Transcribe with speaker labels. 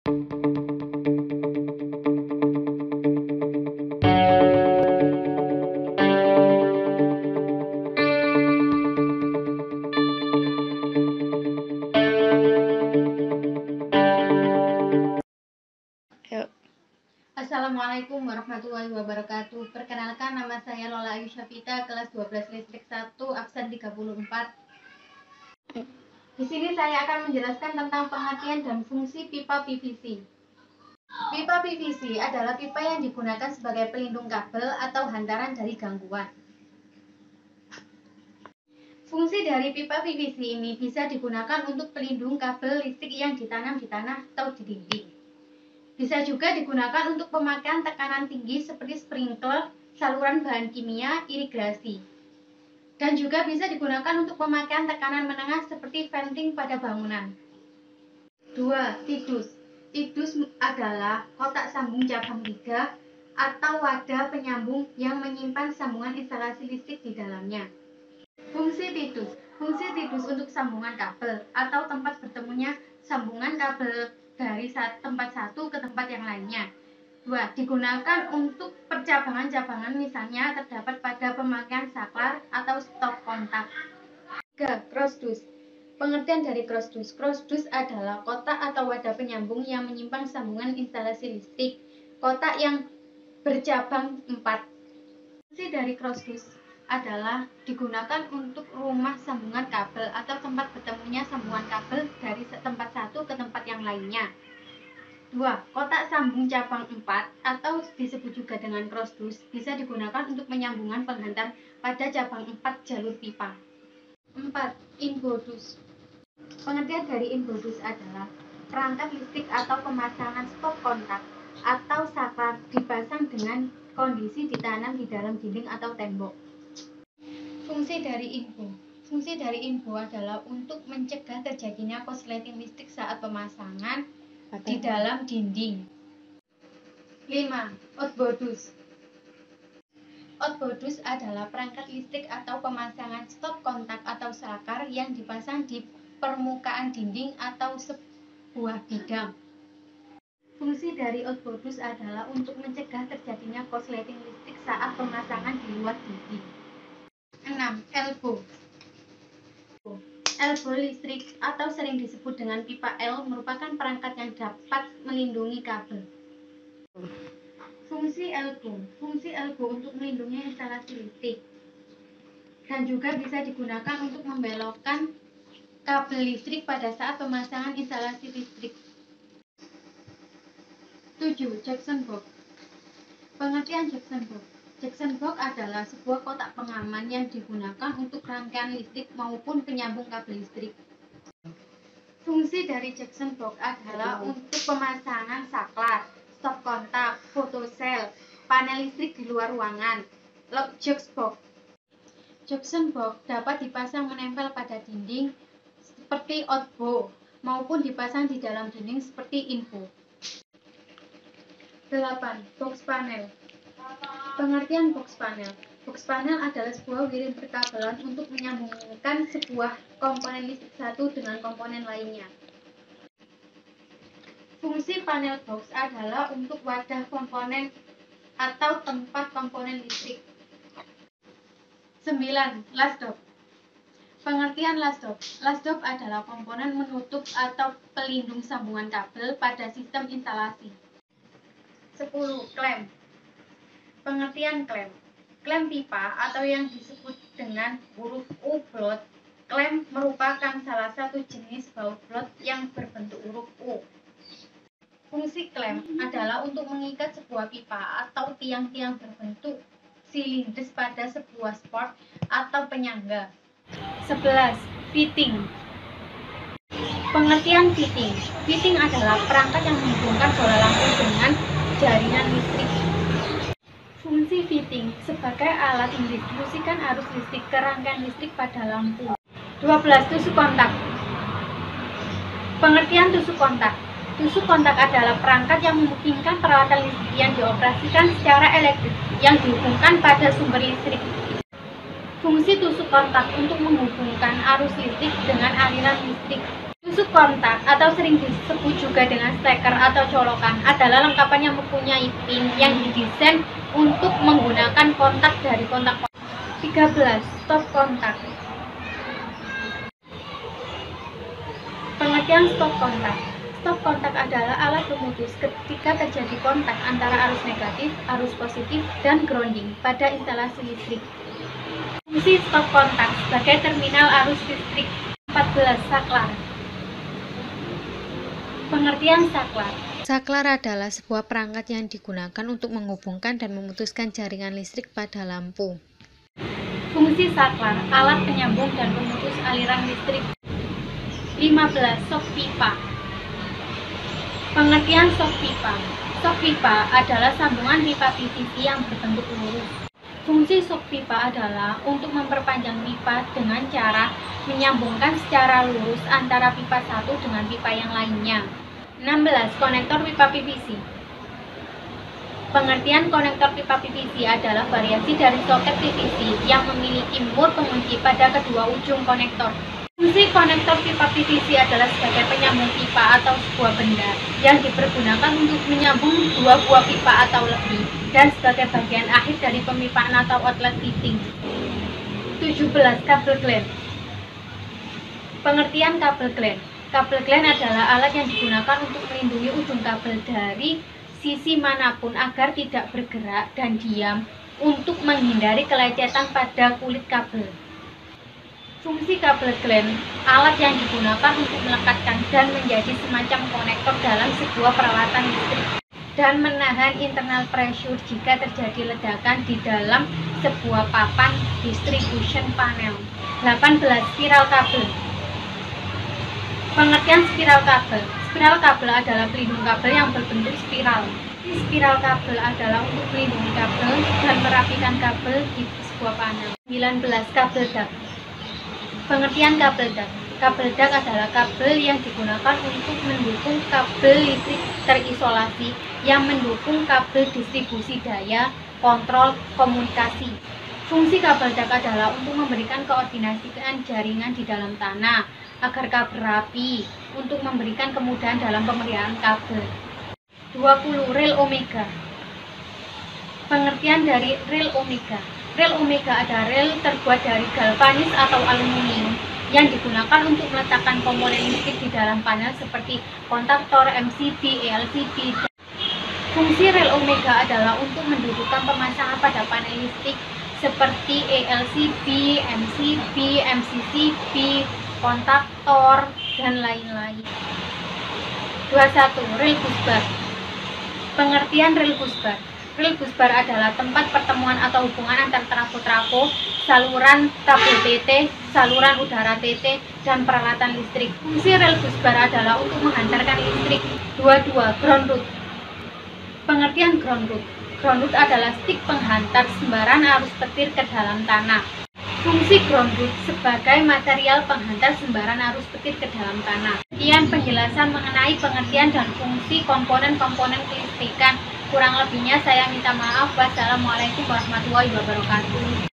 Speaker 1: Assalamualaikum warahmatullahi wabarakatuh. Perkenalkan, nama saya Lola Ayu Syafita, kelas 12 listrik 1, absen 34. Di sini saya akan menjelaskan tentang pengertian dan fungsi pipa PVC. Pipa PVC adalah pipa yang digunakan sebagai pelindung kabel atau hantaran dari gangguan. Fungsi dari pipa PVC ini bisa digunakan untuk pelindung kabel listrik yang ditanam di tanah atau di dinding. Bisa juga digunakan untuk pemakaian tekanan tinggi seperti sprinkler, saluran bahan kimia, irigasi. Dan juga bisa digunakan untuk pemakaian tekanan menengah seperti venting pada bangunan. 2. Tidus. Tidus adalah kotak sambung cabang 3 atau wadah penyambung yang menyimpan sambungan instalasi listrik di dalamnya. Fungsi tidus. Fungsi tidus untuk sambungan kabel atau tempat bertemunya sambungan kabel dari tempat satu ke tempat yang lainnya. 2. Digunakan untuk percabangan-cabangan, misalnya terdapat pada pemakaian saklar atau stop kontak. 3. Crossdus. Pengertian dari crossdus. Crossdus adalah kotak atau wadah penyambung yang menyimpan sambungan instalasi listrik. Kotak yang bercabang 4. Fungsi dari crossdus adalah digunakan untuk rumah sambungan kabel atau tempat bertemunya sambungan kabel dari tempat satu ke tempat yang lainnya. 2. Kotak sambung cabang 4 atau disebut juga dengan crossdus bisa digunakan untuk penyambungan penghantar pada cabang 4 jalur pipa. 4. Inbodus. Pengertian dari inbodus adalah perangkat listrik atau pemasangan stop kontak atau saklar dipasang dengan kondisi ditanam di dalam dinding atau tembok. Fungsi dari info. Fungsi dari info adalah untuk mencegah terjadinya korsleting listrik saat pemasangan di dalam dinding. 5. Outbodus. Outbodus adalah perangkat listrik atau pemasangan stop kontak atau saklar yang dipasang di permukaan dinding atau sebuah bidang. Fungsi dari outbodus adalah untuk mencegah terjadinya korsleting listrik saat pemasangan di luar dinding. 6. Elbow. Elbow listrik atau sering disebut dengan pipa L merupakan perangkat yang dapat melindungi kabel. Fungsi elbow. Fungsi elbow untuk melindungi instalasi listrik dan juga bisa digunakan untuk membelokkan kabel listrik pada saat pemasangan instalasi listrik. 7. Junction box. Pengertian junction box. Junction box adalah sebuah kotak pengaman yang digunakan untuk rangkaian listrik maupun penyambung kabel listrik. Fungsi dari junction box adalah untuk pemasangan saklar, stop kontak, photocell, panel listrik di luar ruangan. Jux box. Junction box dapat dipasang menempel pada dinding seperti outbow maupun dipasang di dalam dinding seperti info. 8. Box panel. Pengertian box panel. Box panel adalah sebuah wiring perkabelan untuk menyambungkan sebuah komponen listrik satu dengan komponen lainnya. Fungsi panel box adalah untuk wadah komponen atau tempat komponen listrik. 9. Lasdop. Pengertian lasdop. Lasdop adalah komponen menutup atau pelindung sambungan kabel pada sistem instalasi. 10. Klem. Pengertian klem. Klem pipa atau yang disebut dengan huruf U blot. Klem merupakan salah satu jenis baut blot yang berbentuk huruf U. Fungsi klem adalah untuk mengikat sebuah pipa atau tiang-tiang berbentuk silindris pada sebuah sport atau penyangga. 11. Fitting. Pengertian fitting. Fitting adalah perangkat yang menghubungkan bola lampu dengan jaringan listrik. Fungsi fitting sebagai alat mendistribusikan arus listrik ke rangkaian listrik pada lampu. 12. Tusuk kontak. Pengertian tusuk kontak. Tusuk kontak adalah perangkat yang memungkinkan peralatan listrik yang dioperasikan secara elektrik yang dihubungkan pada sumber listrik. Fungsi tusuk kontak untuk menghubungkan arus listrik dengan aliran listrik. Tusuk Tusuk kontak atau sering disebut juga dengan steker atau colokan adalah lengkapan yang mempunyai pin yang didesain untuk menggunakan kontak dari kontak. 13. Stop kontak. Pengertian stop kontak. Stop kontak adalah alat pemutus ketika terjadi kontak antara arus negatif, arus positif, dan grounding pada instalasi listrik. Fungsi stop kontak sebagai terminal arus listrik. 14. Saklar. Pengertian saklar. Saklar adalah sebuah perangkat yang digunakan untuk menghubungkan dan memutuskan jaringan listrik pada lampu. Fungsi saklar, alat penyambung dan pemutus aliran listrik. 15. Sok pipa. Pengertian sok pipa. Sok pipa adalah sambungan pipa PVC yang berbentuk lurus. Fungsi sok pipa adalah untuk memperpanjang pipa dengan cara menyambungkan secara lurus antara pipa satu dengan pipa yang lainnya. 16. Konektor pipa PVC. Pengertian konektor pipa PVC adalah variasi dari soket PVC yang memiliki mur pengunci pada kedua ujung konektor. Fungsi konektor pipa PVC adalah sebagai penyambung pipa atau sebuah benda yang dipergunakan untuk menyambung dua buah pipa atau lebih dan sebagai bagian akhir dari pemipaan atau outlet fitting. 17. Kabel glen. Pengertian kabel glen. Kabel glen adalah alat yang digunakan untuk melindungi ujung kabel dari sisi manapun agar tidak bergerak dan diam untuk menghindari kelecetan pada kulit kabel. Fungsi kabel glen, alat yang digunakan untuk melekatkan dan menjadi semacam konektor dalam sebuah peralatan listrik dan menahan internal pressure jika terjadi ledakan di dalam sebuah papan distribution panel. 18. Spiral kabel. Pengertian spiral kabel. Spiral kabel adalah pelindung kabel yang berbentuk spiral. Spiral kabel adalah untuk melindungi kabel dan merapikan kabel di sebuah panel. 19. Kabel dak. Pengertian kabel dak. Kabel dak adalah kabel yang digunakan untuk mendukung kabel listrik terisolasi yang mendukung kabel distribusi daya, kontrol, komunikasi. Fungsi kabel dak adalah untuk memberikan koordinasi jaringan di dalam tanah agar kabel rapi, untuk memberikan kemudahan dalam pemeliharaan kabel. 20. Rel omega. Pengertian dari rel omega. Rel omega adalah rel terbuat dari galvanis atau aluminium yang digunakan untuk meletakkan komponen listrik di dalam panel seperti kontaktor, MCB, ELCB. Fungsi rel omega adalah untuk mendudukkan pemasangan pada panel listrik seperti ELCB, MCB, MCCB, kontaktor, dan lain-lain. 21. Rel busbar. Pengertian rel busbar. Rel busbar adalah tempat pertemuan atau hubungan antar trafo-trafo, saluran tabel TT, saluran udara TT, dan peralatan listrik. Fungsi rel busbar adalah untuk menghantarkan listrik. 22. Ground root. Pengertian ground root. Ground root adalah stik penghantar sembaran arus petir ke dalam tanah. Fungsi ground root sebagai material penghantar sembaran arus petir ke dalam tanah. Sekian penjelasan mengenai pengertian dan fungsi komponen-komponen kelistrikan. Kurang lebihnya saya minta maaf. Wassalamualaikum warahmatullahi wabarakatuh.